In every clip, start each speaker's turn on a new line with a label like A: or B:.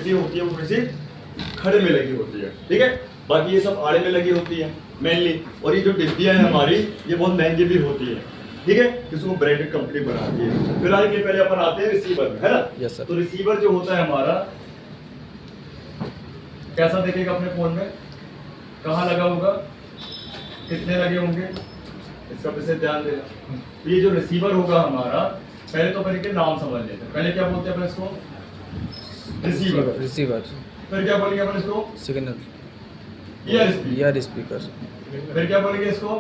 A: डिब्बी होती है वो थोड़ी सी खड़े में लगी होती है, ठीक है, बाकी ये सब आड़े में लगी होती है मेनली। और ये जो डिब्बियाँ हैं हमारी ये बहुत महंगी भी होती है, ठीक है, किसी ब्रांडेड कंपनी बनाती है। फिलहाल के पहले अपन आते हैं रिसीवर में, है ना।
B: Yes sir.
A: तो रिसीवर जो होता है हमारा कैसा देखेगा अपने फोन में, कहाँ लगा होगा, कितने लगे होंगे, इसका विशेष ध्यान देना। तो ये जो रिसीवर होगा हमारा, पहले तो अपन के नाम समझ लेते हैं। पहले क्या बोलते हैं अपन इसको, रिसीवर।
B: रिसीवर।
A: फिर क्या बोलेंगे अपन इसको,
B: सिग्नल।
A: Year
B: speaker.
A: फिर क्या बोलेंगे इसको,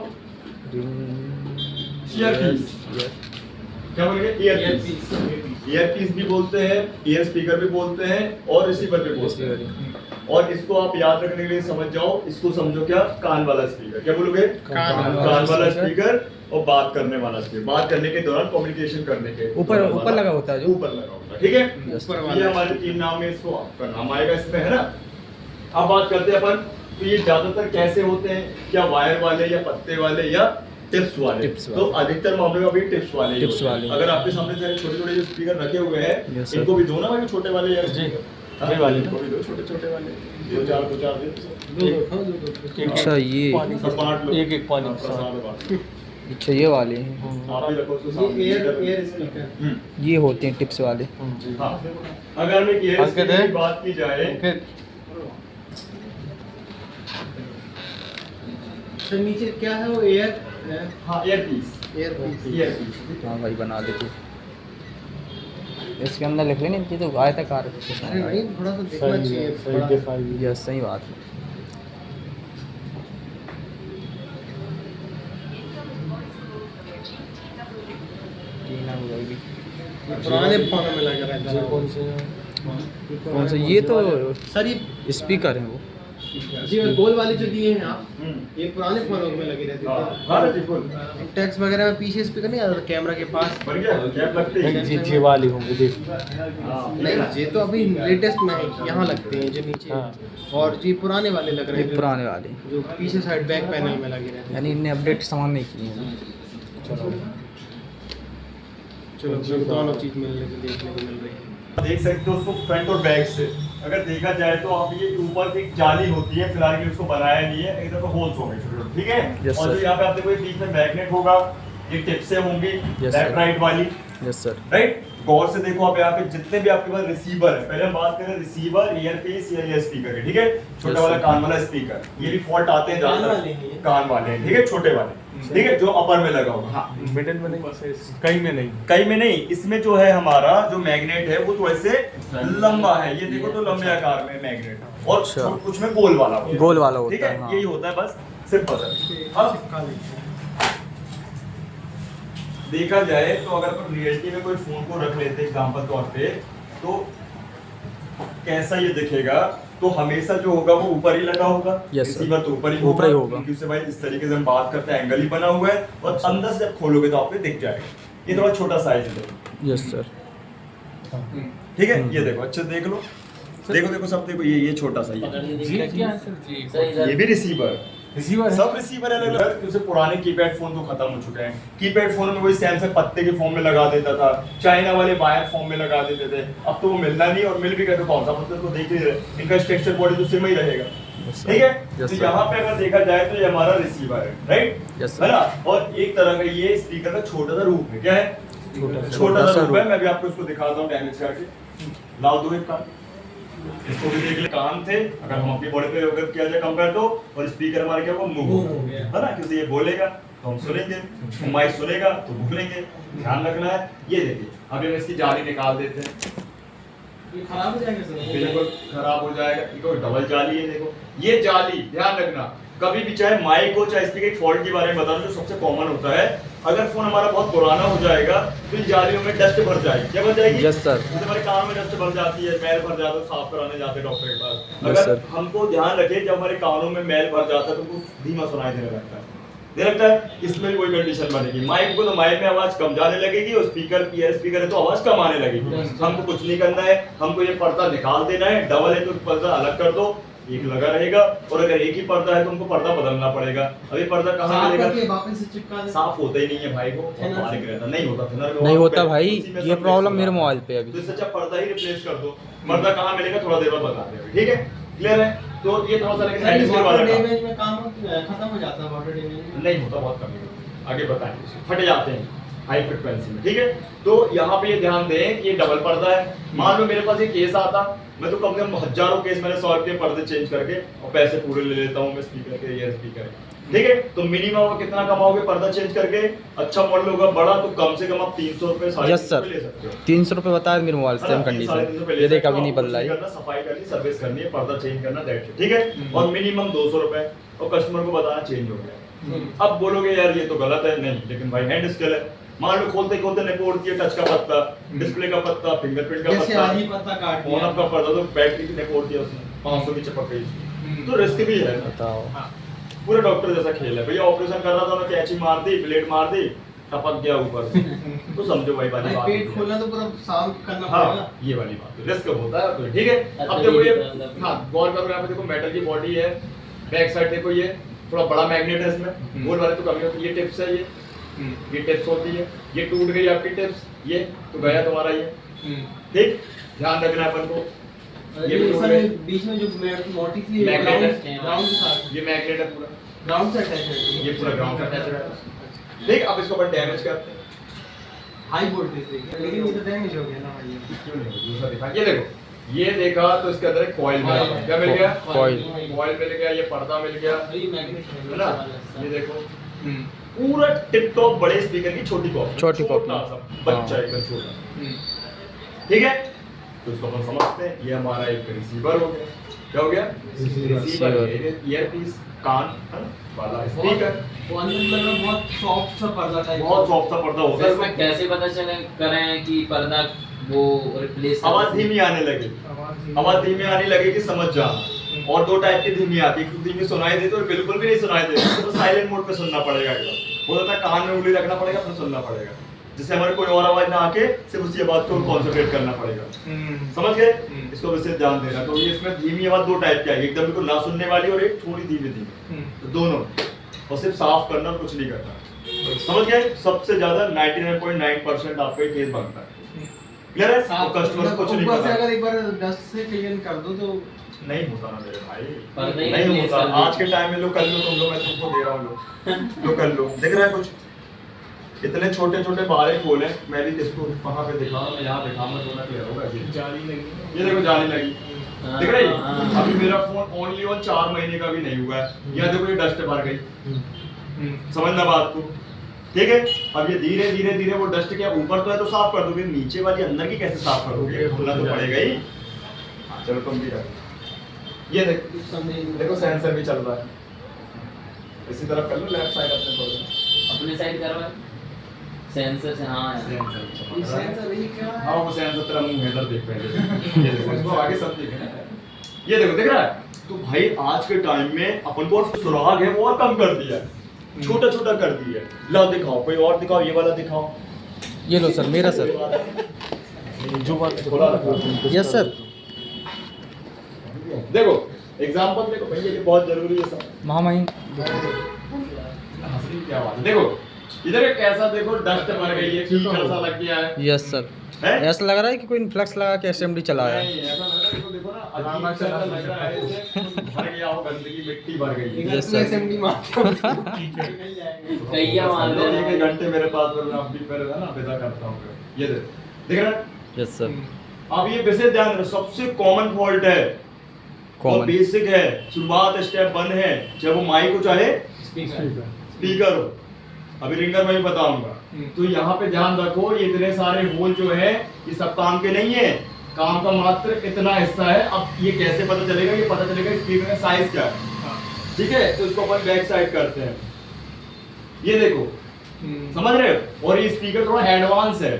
A: ईयरपीस। क्या बोलेंगे, ईयरपीस। ईयरपीस भी बोलते हैं, ईयर स्पीकर भी बोलते हैं और रिसीवर भी बोलते हैं। और इसको आप याद रखने के लिए समझ जाओ, इसको समझो क्या, कान वाला स्पीकर। क्या बोलोगे, कान वाला स्पीकर। और बात करने वाला स्पीकर, बात करने के दौरान कम्युनिकेशन करने के
B: ऊपर लगा होता है, जो
A: ऊपर लगा होता है, ठीक है। ये हमारे 3 नाम है, इसको आपका नाम आएगा इसमें, है ना। अब बात करते हैं अपन, तो ये ज्यादातर कैसे होते हैं, क्या वायर वाले या पत्ते वाले या टिप्स वाले। तो अधिकतर मामले में अभी टिप्स वाले। अगर आपके सामने छोटे छोटे जो स्पीकर रखे हुए हैं, इनको भी दो ना भाई, छोटे वाले या छोटे वाले, इनको भी दो, छोटे छोटे वाले, दो चार दे।
B: अच्छा ये
A: एक पानी।
B: अच्छा ये वाले हैं,
A: आप भी रखो उसको सामने।
C: एयर स्पीकर
B: ये होते हैं टिप्स वाले।
A: हाँ, अगर मैं ईयर स्पीकर की बात की जाए,
C: तो नीचे क्या है वो, एयर,
A: हाँ ईयरपीस।
C: ईयरपीस।
B: हाँ भाई बना देते, इसके अंदर लिख लेने की तो आयताकार।
C: अरे भाई थोड़ा सा देखना चाहिए।
B: यस सही बात है।
C: पुराने फोनों में लगा रहता है।
B: कौन सा, ये तो
C: सर ये
B: स्पीकर है वो।
C: जी, और गोल वाले जो दिए हैं आप, ये पुराने फोनों में लगे रहते थे।
A: हाँ जी, बोल।
C: टैक्स वगैरह में पीछे स्पीकर नहीं आता था कैमरा के पास।
A: बन गया, कैप लगते हैं।
D: जी वाली होंगे देख।
C: नहीं, ये तो अभी लेटेस्ट में है कि यहाँ लगते हैं जो नीचे। और जी पुराने वाले लग रहे हैं,
B: पुराने वाले
C: जो पीछे साइड बैक पैनल में लगे रहते हैं।
B: यानी इनने अपडेट सामान नहीं किए हैं।
C: चलो दोनों चीज मिलने को देखने को मिल रही है।
A: देख सकते हो उसको फ्रंट और बैक से अगर देखा जाए तो आप ये ऊपर एक जाली होती है, फिलहाल के लिए उसको बनाया नहीं है, इधर तो होल्स होंगे छोटे-छोटे, ठीक है। और जो यहाँ पे आप देखो बीच में मैग्नेट होगा, ये टिप से होंगी लेफ्ट राइट वाली।
B: Yes sir.
A: राइट, गौर से देखो आप यहाँ पे जितने भी आपके पास रिसीवर है, पहले हम बात करें रिसीवर, ईयरपीस या स्पीकर के, ठीक है। छोटा वाला कान वाला स्पीकर, ये भी फॉल्ट आते हैं कान वाले, ठीक है, छोटे वाले, ठीक है, जो अपर में लगा होगा। हाँ,
D: मिडिल में नहीं, कहीं में नहीं,
A: इसमें जो है हमारा जो मैग्नेट है वो थोड़े से लंबा है, ये देखो तो लंबे आकार में मैग्नेट, और कुछ में गोल वाला होता है, ठीक है। यही होता है, बस सिंपल है। अब देखा जाए तो अगर अपन रियलिटी में कोई फोन को रख लेते हैं एग्जांपल तौर पे, तो कैसा ये दिखेगा, तो हमेशा जो होगा वो ऊपर ही लगा होगा। रिसीवर तो ऊपर ही होगा, क्योंकि उससे भाई इस तरीके से हम बात करते हैं, एंगल ही बना हुआ है, और अंदर से जब खोलोगे तो आपको दिख जाएगा। ये थोड़ा छोटा साइज है।
B: Yes sir.
A: ठीक है, ये देखो, अच्छे देख लो, देखो सब देखो, ये छोटा सा ये भी रिसीवर सब रिसीवर अलग अलग। जैसे पुराने कीपैड फोन तो खत्म हो चुके हैं, कीपैड फोन में कोई सैमसंग पत्ते के फॉर्म में लगा देता था, चाइना वाले वायर फॉर्म में लगा देते थे, अब तो वो मिलना नहीं, और मिल भी गए तो कौन सा मतलब, तो देख ही रहे इनका स्ट्रक्चर बॉडी तो सेम ही रहेगा, ठीक है। तो यहाँ पे अगर देखा जाए तो ये हमारा रिसीवर है, राइट, है ना। और एक तरह का ये स्पीकर का छोटा सा रूप है, क्या है, छोटा सा रूप है। मैं भी आपको इसको दिखाता हूँ डैमेज करके, लाओ दो एक कान, इसको भी देख ले, कान थे, अगर हम अपनी बॉडी पे अगर किया जाए कंपेयर तो, और स्पीकर हमारे क्या, वो मुंह हो गया, है ना, क्योंकि ये बोलेगा तो हम सुनेंगे, माइक सुनेगा तो भूलेंगे, ध्यान रखना है। ये देखिए, अभी हम इसकी जाली निकाल देते हैं,
C: ये खराब हो जाएगा सर,
A: बिल्कुल खराब हो जाएगा। देखो डबल जाली है, देखो ये जाली, ध्यान रखना कभी भी, चाहे माइक हो चाहे स्पीकर, फॉल्ट के बारे में बता रहा हूं जो सबसे कॉमन होता है, अगर फोन हमारा बहुत पुराना हो जाएगा तो इन जालियों में डस्ट भर जाएगी। क्या भर जाएगी?
B: Yes sir.
A: हमारे कान में डस्ट भर जाती है, मैल भर जाता है, साफ कराने जाते हैं डॉक्टर के पास। अगर हमको ध्यान रखें, जब हमारे कानों में मैल भर जाता है तो हमको धीमा सुनाई देने लगता है, इसमें भी कोई कंडीशन बनेगी। माइक को तो माइक में आवाज कम जाने लगेगी, और स्पीकर ईयर स्पीकर है तो आवाज कम आने लगेगी। हमको कुछ नहीं करना है, हमको ये पर्दा निकाल देना है, डबल है तो पर्दा अलग कर दो, एक लगा रहेगा, और अगर एक ही पर्दा है तो उनको पर्दा बदलना पड़ेगा। अभी पर्दा कहाँ
C: साफ
A: मिलेगा?
C: करके वापस से चिपका दे।
A: साफ होता ही नहीं है भाई, वो बारीक रहता नहीं होता, थिनर में
B: नहीं होता
A: वो
B: भाई,
A: उसी में
B: ये
A: सब
B: प्रॉब्लम
A: mix
B: मेरे
A: हो
B: मोबाइल
A: जाता
B: पे
A: है।
B: अभी।
A: तो इससे अच्छा पर्दा ही रिप्लेस कर दो। पर्दा कहाँ मिलेगा थोड़ा देर बाद बता रहे हैं, ठीक है, क्लियर है? तो ये थोड़ा सा लेकिन हेड स्क्रू वाला
C: वाटर
A: काम
C: डैमेज में काम खत्म हो जाता है, वाटर डैमेज में।
A: नहीं होता, बहुत कम है। आगे बताएंगे, फट जाते हैं हाई फ्रिक्वेंसी में, ठीक है? तो यहाँ पे ये ध्यान दें कि ये डबल पर्दा है। मान लो मेरे पास ये केस आता, मैं तो कम से कम हजारों केस मैंने सॉल्व किए पर्दे चेंज करके, और पैसे पूरे ले लेता हूँ मैं स्पीकर के, ईयर स्पीकर, ठीक है? तो मिनिमम कितना कमाओगे पर्दा चेंज करके? अच्छा मॉडल होगा बड़ा तो कम से कम आप 300 रुपए,
B: यस सर, 300 रुपए बताया मेरे मोबाइल सेम कंडीशन, ये देख अभी नहीं बदला है।
A: सफाई करनी, सर्विस करनी है, पर्दा चेंज करना, दैट्स इट, ठीक है? और मिनिमम 200 रुपए, और कस्टमर को बताना चेंज हो गया। अब बोलोगे यार ये तो गलत है, नहीं, लेकिन भाई हैंड स्केल है। मान लो खोलते खोलते ने कोड किया, टच का पत्ता, डिस्प्ले का पत्ता, फिंगरप्रिंट का
C: जैसे
A: पत्ता,
C: आधी पत्ता काट
A: फोन
C: दिया।
A: आपका पर्दा तो बैटरी ने कोड दिया उसने, 500 की चिपक गई, तो रिस्क भी है ना।
B: बताओ,
A: पूरे डॉक्टर जैसा खेल है भैया। ऑपरेशन कर रहा था, उन्होंने कैंची मार दी, ब्लेड मार दी, टपक गया ऊपर से, तो समझो भाई वाली
C: भाई
A: बात
C: पेट
A: है।
C: खोलना तो पूरा साफ करना पड़ेगा।
A: हाँ, ये वाली बात रिस्क होता है, तो ठीक है। अब देखो ये, हाँ गौर करो, यहाँ पे देखो मेटल की बॉडी है, बैक साइड देखो ये थोड़ा बड़ा मैग्नेट है इसमें, गोल वाले तो कमी होती है, ये टिप्स है, ये टिप्स होती है, ये टूट गई आपकी टिप्स, ये तो गया तुम्हारा ये, ठीक, ध्यान रखना है अपन को। ये भी टूट गई,
C: बीच में जो मोटी सी
A: मैग्नेट है,
C: ग्राउंड के साथ,
A: ये मैग्नेट है पूरा,
C: ग्राउंड से अटैच है,
A: ये पूरा ग्राउंड से अटैच है, ठीक। अब इसको अपन डैमेज करते हैं,
C: हाई वोल्टेज देखिए, लेकिन ये तो डैमेज हो गया ना भाई।
A: क्यों नहीं, दूसरा दिखा, ये देखो, ये देखा तो इसके अंदर एक कॉइल मिला, क्या मिल गया?
B: कॉइल
A: मिल गया, ये पर्दा मिल गया,
C: ये मैग्नेट
A: है ना? ये देखो पूरा टिप टॉप बड़े स्पीकर की छोटी कॉपी,
B: छोटी कॉपी,
A: छोटा सा बच्चा एकदम छोटा, ठीक है? तो इसको अपन समझते हैं, ये हमारा एक रिसीवर हो गया, क्या हो गया? रिसीवर, ईयरपीस, कान है ना? वाला स्पीकर,
C: वो अंदर लग रहा बहुत सॉफ्ट सा पर्दा टाइप,
A: बहुत सॉफ्ट सा पर्दा होता है।
E: इसमें कैसे पता चले करें कि पर्दा वो रिप्लेस,
A: आवाज धीमी आने लगी, आवाज धीमी आने लगी कि समझ जाना। और दो टाइप की धीमी आती है, एक धीमी सुनाई देती है और बिल्कुल भी नहीं सुनाई देती, तो साइलेंट मोड पे सुनना पड़ेगा एकदम। हो जाता है कान में उंगली रखना पड़ेगा, फिर सुनना पड़ेगा, जिससे हमारे कोई और आवाज ना आके सिर्फ उसी आवाज को कंसंट्रेट करना पड़ेगा। समझ गए? इसको विशेष ध्यान देना। तो ये इसमें धीमी आवाज दो टाइप की आएगी, एकदम बिल्कुल ना सुनने वाली और एक थोड़ी धीमी धीमी, तो दोनों, और सिर्फ साफ करना, कुछ नहीं करना। समझ गए? सबसे ज्यादा 99.9% आपका केस बनता है, क्लियर है? कस्टमर को कुछ नहीं
C: ऊपर से
A: पता,
C: अगर एक बार डस्ट से क्लीन कर दो तो
A: नहीं होता ना मेरे भाई,
E: पर्दा ही
A: नहीं
E: replace
A: होता।
E: कर दो।
A: आज के टाइम में लो कर लो, तुम लोग, मैं तुमको दे रहा हूँ, लो कर लो। दिख रहा है कुछ? इतने छोटे छोटे बारे खोले, मैं भी किसको कहाँ पे दिखा, मैं यहाँ दिखाऊंगा तो ना क्लियर होगा।
C: जाली लगी,
A: ये देखो जाली लगी, दिख रही है? अभी मेरा फोन ओनली 4 महीने का भी नहीं हुआ है, यह देखो ये डस्ट भर गई, समझना बात को, ठीक है? अब ये धीरे धीरे धीरे वो डस्ट क्या ऊपर तो है तो साफ कर दोगे, नीचे वाली अंदर की कैसे साफ करोगे? खोलना तो पड़ेगा ही। हाँ, चलो तुम भी रखो, ये देखो सेंसर भी चल रहा है, इसी तरफ कर लो, लेफ्ट साइड अपने थोड़ा,
E: अपने साइड करवा सेंसर से, हाँ
C: ये सेंसर नहीं क्या
A: हाँ वो सेंसर तेरा मुंह है, इधर देख पहले, ये देखो, इसको आगे सब देखे ना, ये देखो, दिख रहा है? तो भाई आज के टाइम में अपन को सुराग है वो और कम कर दिया है, छोटा छोटा कर दिया है। लाओ दिखाओ, कोई और दिखाओ, ये वाला दिखाओ,
B: ये लो सर, मेरा सर,
A: जो बात खोला रखा,
B: यस सर,
A: देखो एग्जांपल देखो भैया, ये बहुत जरूरी है सब,
B: महामहिम,
A: हंसने की क्या बात है। देखो इधर एक कैसा, देखो डस्ट भर गई है, कीचड़ सा लग गया है,
B: यस सर,
A: हैं?
B: ऐसा लग रहा है कि कोई फ्लक्स लगा के असेंबली चला है।
A: नहीं, ऐसा लग रहा है, देखो देखो ना, अजीब सा लग रहा है, जैसे भर गया हो, गंदगी मिट्टी भर गई है।
B: Yes, sir.
C: असेंबली
E: कहिया मान लो।
A: एक घंटे मेरे पास में, मैं अब भी मेरे ना विदा करता हूँ, ये देख रहा है?
B: यस सर,
A: अब ये विशेष ध्यान रखो, सबसे कॉमन फॉल्ट है, और
B: कॉमन,
A: बेसिक है, शुरुआत स्टेप 1 है, चाहे वो माइक हो चाहे स्पीकर हो, अभी रिंगर में भी बताऊंगा। तो यहाँ पे ध्यान रखो, ये इतने सारे होल जो है ये सब काम के नहीं है, काम का मात्र इतना हिस्सा है। अब ये कैसे पता चलेगा? ये पता चलेगा स्पीकर का साइज क्या है, ठीक है? तो इसको अपन बैक साइड करते हैं, ये देखो, समझ रहे हो? और ये स्पीकर थोड़ा एडवांस है,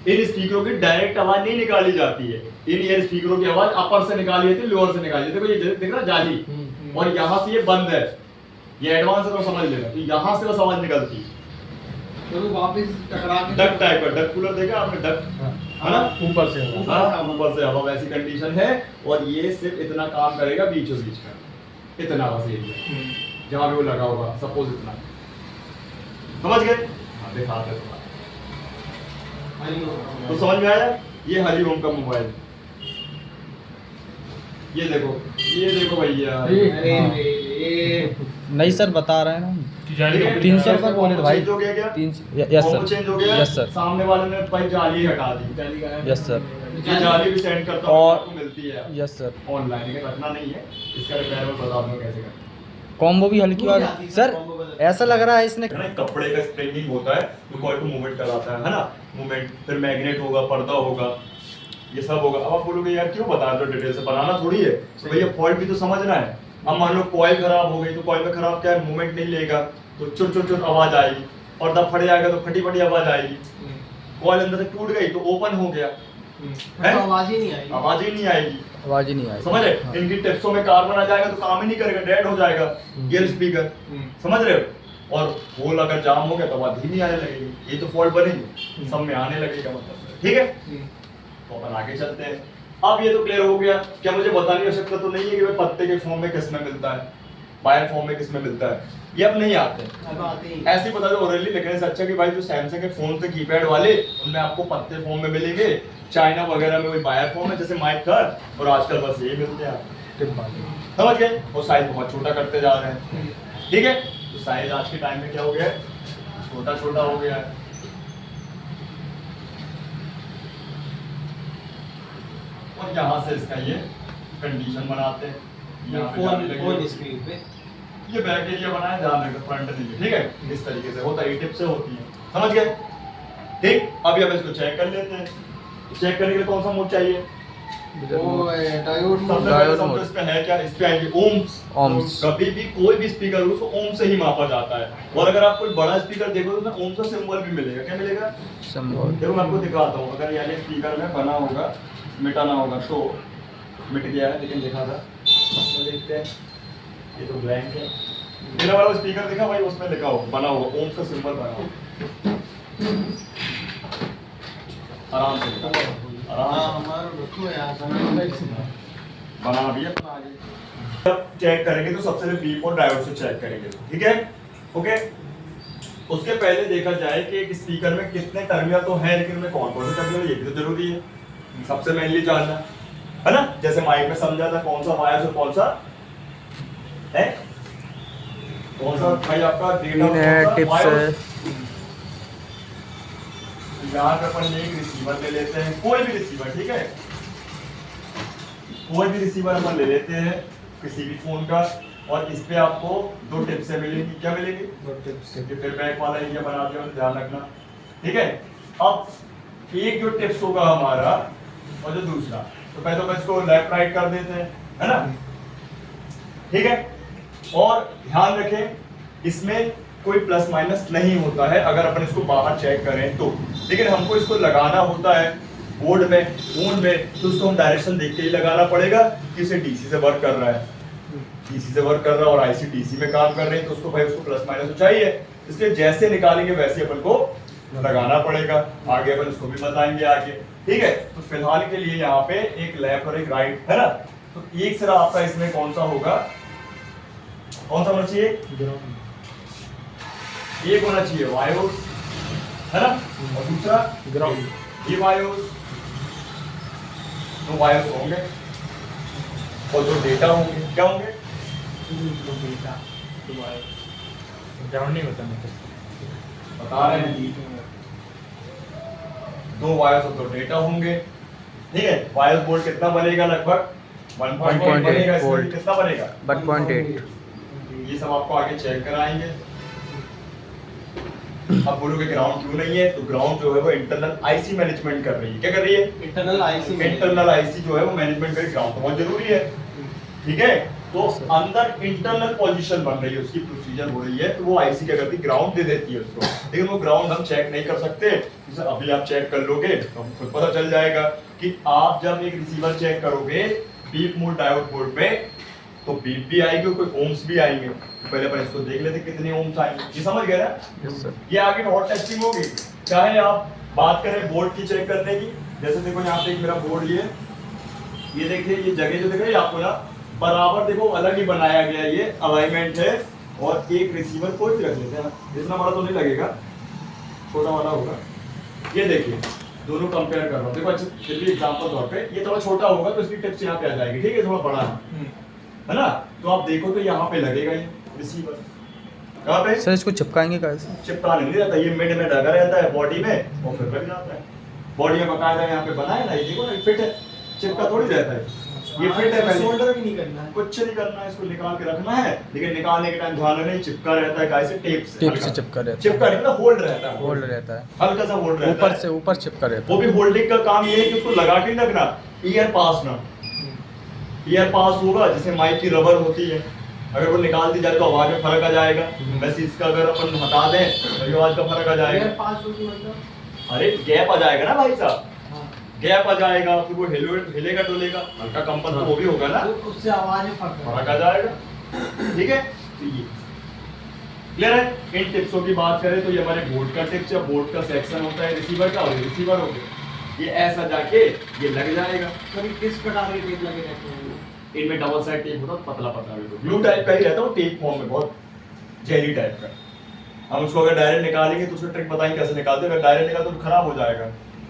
A: इन स्पीकरों की डायरेक्ट आवाज नहीं निकाली जाती है, इन ईयर स्पीकरों की आवाज अपर से निकाली जाती है, लोअर से निकाली जाती है। देखो ये दिख रहा जाली, और यहाँ से ये बंद है, ये एडवांस है तो समझ लेना, तो यहाँ से बस आवाज निकलती है,
C: तो वो वापस टकरा के
A: डक टाइप का, डक कूलर देखा आपने, डक है ना,
D: ऊपर से हवा।
A: हाँ ऊपर से हवा, वैसी कंडीशन है। और ये सिर्फ इतना काम करेगा बीचों बीच का, इतना बस एरिया जहाँ पे वो लगा होगा, सपोज इतना, समझ गए? हाँ दिखाते हैं थोड़ा। तो समझ में आया? ये हरिओम का मोबाइल, ये देखो भैया,
B: नहीं सर बता रहे हैं ना, 300 रुपये बोले थे भाई।
A: चेंज हो गया क्या?
B: 300, यस
A: कॉम्बो
B: सर,
A: चेंज हो गया?
B: यस सर,
A: सामने वाले ने भाई जाली हटा दी,
B: यस सर,
A: ये जाली भी सेंड करता हूँ,
B: और-
A: आपको मिलती है
B: यस सर।
A: ऑनलाइन, लेकिन रखना नहीं है, इसका रिपेयर मैं बता दूंगा कैसे करना
B: कॉम्बो भी हल्की वाली सर, ऐसा लग रहा है इसने
A: है ना। कपड़े का स्प्रिंगिंग होता है तो कॉइल को मूवमेंट कराता है ना, मूवमेंट, फिर मैग्नेट होगा, पर्दा होगा, ये सब होगा। अब आप बोलोगे यार क्यों बता रहे हो डिटेल से, बनाना थोड़ी है, तो भैया फॉल्ट भी तो समझना है। अब मान लो कॉइल खराब हो गई, तो कॉइल में खराब क्या है, मूवमेंट नहीं लेगा तो चुर चुर चुर आवाज आएगी, पर्दा फट जाएगा तो फटी फटी आवाज आएगी, कॉइल अंदर से टूट गई तो ओपन हो गया, है?
C: तो आवाज ही नहीं आएगी।
A: आवाज ही नहीं आएगी,
B: आवाज ही नहीं आई।
A: समझ रहे?
B: हाँ।
A: इनकी टिप्सों में कार्बन आ जाएगा तो काम ही नहीं करेगा, डेड हो जाएगा ईयर स्पीकर, समझ रहे हो? और होल अगर जाम हो गया तो आवाज धीमी आने लगेगी, ये तो फॉल्ट बनेगी, सब में आने लगेगा मतलब, ठीक है? तो अपन आगे चलते हैं। अब ये तो क्लियर हो गया, क्या मुझे बताने की आवश्यकता तो नहीं है कि भाई पत्ते के फॉर्म में किस में मिलता है, वायर फॉर्म में किस में मिलता है, ये अब नहीं आते
C: अब आते ही
A: ऐसे ही बता दो ओरली लिखने से अच्छा कि भाई जो सैमसंग के फोन थे कीपैड वाले, उनमें आपको पत्ते फॉर्म में मिलेंगे, चाइना वगैरह में वही वायर फॉर्म है जैसे माइक था, और आजकल बस यही मिलते हैं आपको, समझ गए? और साइज बहुत छोटा करते जा रहे हैं, ठीक है? तो साइज आज के टाइम में क्या हो गया है, छोटा छोटा हो गया है। और यहाँ से इसका ये कंडीशन बनाते हैं, यहाँ पे जाली लगी
C: फोन
A: है।
C: स्क्रीन पे
A: ये बैक एरिया बनाया, ध्यान रखो फ्रंट नहीं है, ठीक है? इस तरीके से होता है, ये टिप से होती है, समझ गए? ठीक, अभी हम इसको चेक कर लेते हैं। चेक करने के लिए कौन सा मोड चाहिए?
C: वो डायोड
A: सबसे पहले
B: डायोड
A: सब
B: मोड।
A: तो इस पे है क्या, इस पे आएगी ओम्स।
B: ओम्स।
A: कभी भी कोई भी स्पीकर हो उसको ओम से ही मापा जाता है, और अगर आप कोई बड़ा स्पीकर देखो तो उसमें ओम का सिंबल भी मिलेगा, क्या मिलेगा?
B: संभव।
A: देखो मैं आपको दिखाता हूँ, अगर यानी स्पीकर में बना होगा, मिटाना होगा तो मिट गया है, लेकिन देखा था, तो देखते हैं, ये तो ब्लैंक है। मेरा वाला स्पीकर देखा भाई, उसमें लिखा हो बना होगा, ओम का सिंबल बना होगा, आराम से लिखा होगा, आराम
C: हाँ
A: से
C: हमारा रखो यार समय
A: बना भी अपना आगे। जब चेक करेंगे तो सबसे पहले बीप और डायोड से चेक करेंगे, ठीक है? ओके, उसके पहले देखा जाए कि एक स्पीकर में कितने टर्मिनल तो हैं, लेकिन उनमें कौन कौन से टर्मिनल, ये भी तो जरूरी है, सबसे मेनली जानना है ना। जैसे माइक में समझा था कौन सा वायर और कौन सा है, कौन सा भाई आपका डेटा
B: टिप्स है।
A: यहाँ पे अपन एक रिसीवर ले लेते हैं, कोई भी रिसीवर, ठीक है? कोई भी रिसीवर अपन ले लेते हैं किसी भी फोन का, और इस पे आपको दो टिप्स मिलेंगी, क्या मिलेंगी?
C: दो टिप्स
A: क्योंकि फिर बैक वाला एरिया बना दिया, ध्यान रखना, ठीक है? अब एक जो टिप्स होगा हमारा और जो दूसरा, तो पहले तो इसको लेफ्ट राइट कर देते हैं, है ना? ठीक है? और ध्यान रखें इसमें कोई प्लस माइनस नहीं होता है अगर अपन इसको बाहर चेक करें तो, लेकिन हमको इसको लगाना होता है बोर्ड में, फोन में, तो उसको हम डायरेक्शन देख के ही लगाना पड़ेगा कि इसे डीसी से वर्क कर रहा है, डीसी से वर्क कर रहा है और आईसी डीसी में काम कर रही है, तो उसको भाई उसको प्लस माइनस तो चाहिए, इसलिए जैसे निकालेंगे वैसे अपन को लगाना पड़ेगा। आगे अपन उसको भी बताएंगे आगे, ठीक है? तो फिलहाल के लिए यहाँ पे एक लेफ्ट और एक राइट है ना, तो एक सिरा आपका इसमें कौन सा होगा, कौन सा होना चाहिए? एक होना चाहिए वायोस, है ना, और दूसरा
D: ग्राउंड।
A: ये वायोस, दो वायोस होंगे, और जो डेटा होंगे क्या होंगे?
D: ग्राउंड नहीं होता मतलब,
A: बता रहे हैं, दो वायोस और दो डेटा होंगे, ठीक है? वायोस बोल्ट कितना बनेगा, लगभग 1.8 बनेगा, इसमें
B: वोल्ट।
A: कितना बनेगा?
B: 1.8।
A: ये सब आपको आगे चेक कराएंगे। अब बोलोगे ग्राउंड क्यों नहीं है, तो ग्राउंड जो है वो इंटरनल आईसी मैनेजमेंट कर रही है, क्या कर रही है?
C: इंटरनल आईसी
A: जो है वो मैनेजमेंट कर, ग्राउंड तो बहुत जरूरी है, ठीक है? तो अंदर इंटरनल पोजीशन बन रही है, उसकी प्रोसीजर हो रही है, तो वो आईसी क्या करती है, ग्राउंड दे देती है उसको, लेकिन वो ग्राउंड हम चेक नहीं कर सकते, जैसे अभी आप चेक कर लोगे तो खुद पता चल जाएगा कि आप जब एक रिसीवर चेक करोगे बीप मोड डायोड बोर्ड पे, तो बीप भी आएगी और कोई ओम्स भी आएंगे। पहले अपन इसको देख लेते कितने ओम्स आएंगे, ये समझ गए ना।
B: Yes sir.
A: ये आगे हॉट टेस्टिंग होगी। चाहे आप बात करें बोर्ड की चेक करने की, जैसे देखो यहाँ पे एक मेरा बोर्ड ये देखिए, ये जगह जो दिख रही है आपको ना, बराबर देखो अलग ही बनाया गया, ये अलाइनमेंट है। और एक रिसीवर कोई भी रख लेते हैं, इतना बड़ा तो नहीं लगेगा, छोटा वाला होगा। ये देखिए दोनों कंपेयर कर रहा हूँ, देखो अच्छा फिर भी एग्जांपल तौर पे ये थोड़ा छोटा होगा तो इसकी टिप्स यहाँ पे आ जाएगी, ठीक है, थोड़ा बड़ा है ना। तो आप देखो तो यहाँ पे लगेगा ये रिसीवर, कहाँ पे
B: सर इसको चिपकाएंगे कैसे?
A: चिपकाने नहीं रहता, ये मिड में लगा रहता है बॉडी में और फिर लग जाता है। बॉडी में बकायदा यहाँ पे बना है ना, ये देखो ना फिट है, चिपका थोड़ी रहता है, ये फिट है। पहले
C: शोल्डर भी नहीं करना है,
A: कुछ नहीं करना है, इसको निकाल के रखना है, लेकिन निकालने के टाइम ध्यान रखना, चिपका रहता है कैसे, टेप से।
B: टेप
A: हल्का।
B: से चिपका रहता है।
A: चिपका नहीं मतलब होल्ड रहता है,
B: होल्ड रहता है,
A: हल्का सा होल्ड रहता
B: ऊपर
A: है।
B: से ऊपर चिपका रहता
A: वो भी होल्डिंग का काम ये है कि उसको लगा के नहीं रखना, ईयर पास ना, ईयर पास होगा जैसे माइक की रबर होती है, अगर वो निकाल दी जाए तो आवाज में फर्क आ जाएगा। वैसे इसका अगर अपन हटा दें तो आवाज का फर्क आ जाएगा।
C: एयर पास होगी मतलब
A: अरे गैप आ जाएगा ना भाई साहब,
C: हाँ।
A: गैप आ जाएगा, फिर वो हिलेगा डुलेगा, हल्का कंपन तो वो भी होगा ना,
C: तो उससे आवाज में
A: फर्क आ जाएगा। ठीक है, तो ये क्लियर है। इन टिप्सों की बात करें तो ये हमारे बोर्ड का टिप्स या बोर्ड का सेक्शन होता है रिसीवर का, और रिसीवर हो गया ये ऐसा जाके ये लग जाएगा।
C: कभी किस प्रकार के टेप लगे रहते हैं?
A: इनमें डबल साइड टेप होता है, पतला पतला भी ब्लू टाइप का ही रहता है, वो टेप फॉर्म में बहुत जेली टाइप का। हम उसको अगर डायरेक्ट निकालेंगे तो उसको ट्रिक बताएंगे कैसे निकालते हैं। अगर डायरेक्ट निकाल तो खराब हो जाएगा,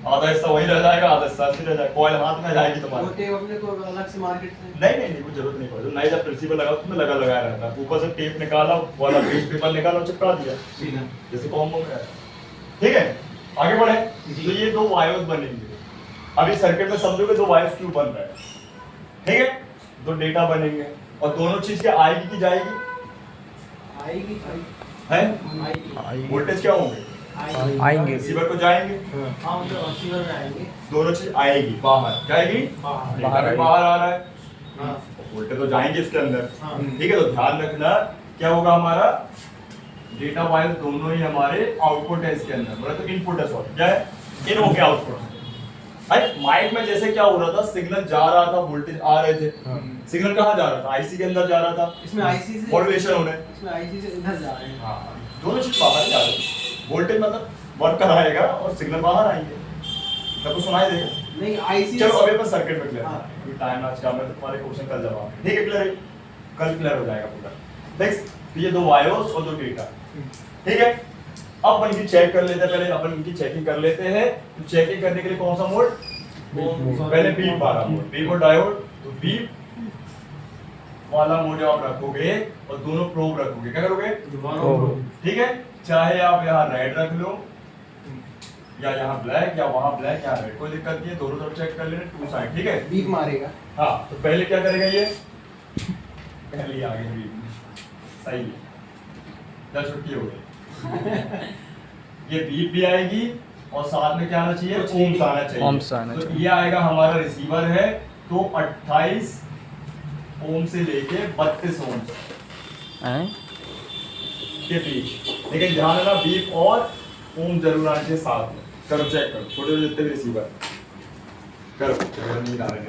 A: आधा हिस्सा वहीं रह जाएगा, आधा हिस्सा ऐसे रह जाएगा, कॉइल हाथ में जाएगी
C: वो
A: तुम्हारे।
C: टेप अपने को अलग से मार्केट से
A: नहीं, कोई जरूरत नहीं पड़ती। नहीं, जब रिसीवर लगाओ तो लगा लगाया रहता है, ऊपर से टेप निकाला, वाला पेज पेपर निकाला, चिपका दिया
C: सीधा
A: जैसे कॉम्बो में है। ठीक है, आगे बढ़े। तो ये दो वायर्स बनेंगे। अभी सर्किट में समझो कि दो वायर्स क्यों बन रहे हैं, ठीक है, दो डेटा बनेंगे और दोनों चीज क्या आएगी कि जाएगी,
C: आएगी
A: है
C: आएगी
A: वोल्टेज क्या होंगे,
B: आएंगे।
A: रिसीवर को जाएंगे,
C: हाँ मतलब रिसीवर में आएंगे
A: दोनों चीज आएगी बाहर, जाएगी
C: बाहर।
A: डेटा भी बाहर आ रहा है,
C: हाँ
A: वोल्टेज तो जाएंगे इसके अंदर।
C: हाँ।
A: ठीक है, तो ध्यान रखना क्या होगा, हमारा डेटा वायर दोनों ही हमारे आउटपुट है इसके अंदर, मतलब तो इनपुट है, सॉरी क्या है, इन हो गया आउटपुट। अरे माइक में जैसे क्या हो रहा था, सिग्नल जा रहा था, वोल्टेज आ रहे थे, सिग्नल कहाँ जा रहा था, आईसी के अंदर जा रहा था,
C: इसमें आईसी से
A: मॉड्यूलेशन होने,
C: इसमें आईसी से इधर जा रहे हैं।
A: हाँ दोनों चीज बाहर जा रही है, वोल्टेज मतलब वर्क कराएगा और सिग्नल बाहर आएंगे, सबको सुनाई देगा।
C: नहीं आईसी
A: चलो अभी अपन सर्किट में क्लियर,
C: हाँ।
A: टाइम आज का मैं तुम्हारे क्वेश्चन कल जवाब, ठीक है, क्लियर है, कल क्लियर हो जाएगा पूरा। नेक्स्ट, तो ये दो वायर्स और दो डेटा, ठीक है। अब अपन इनकी चेक कर लेते हैं, पहले अपन इनकी चेकिंग कर लेते हैं। तो चेकिंग करने के लिए कौन सा मोड, पहले बीप वाला मोड, बीप और डायोड। तो बीप वाला मोड आप रखोगे और दोनों प्रोब रखोगे, क्या करोगे, ठीक है, चाहे आप यहाँ रेड रख लो या यहाँ ब्लैक या वहाँ ब्लैक या रेड, कोई दिक्कत नहीं है, दोनों तरफ चेक कर लेना, टू साइड, ठीक है।
C: बीप मारेगा।
A: हाँ, तो पहले क्या करेगा ये, पहले आ गई बीप, सही है, 10 छुट्टी हो गई। ये बीप भी आएगी और साथ में क्या आना चाहिए, ओम्स आना चाहिए।
B: ओम्स आना
A: तो
B: चाहिए।
A: ये आएगा, हमारा रिसीवर है तो 28 ओम से लेके 32 ओम
B: हैं?
A: के बीच, लेकिन ध्यान रखना बीप और ओम जरूर आना चाहिए साथ में। करो चेक करो, छोटे जितने भी रिसीवर करो, नींद आ रहे हैं।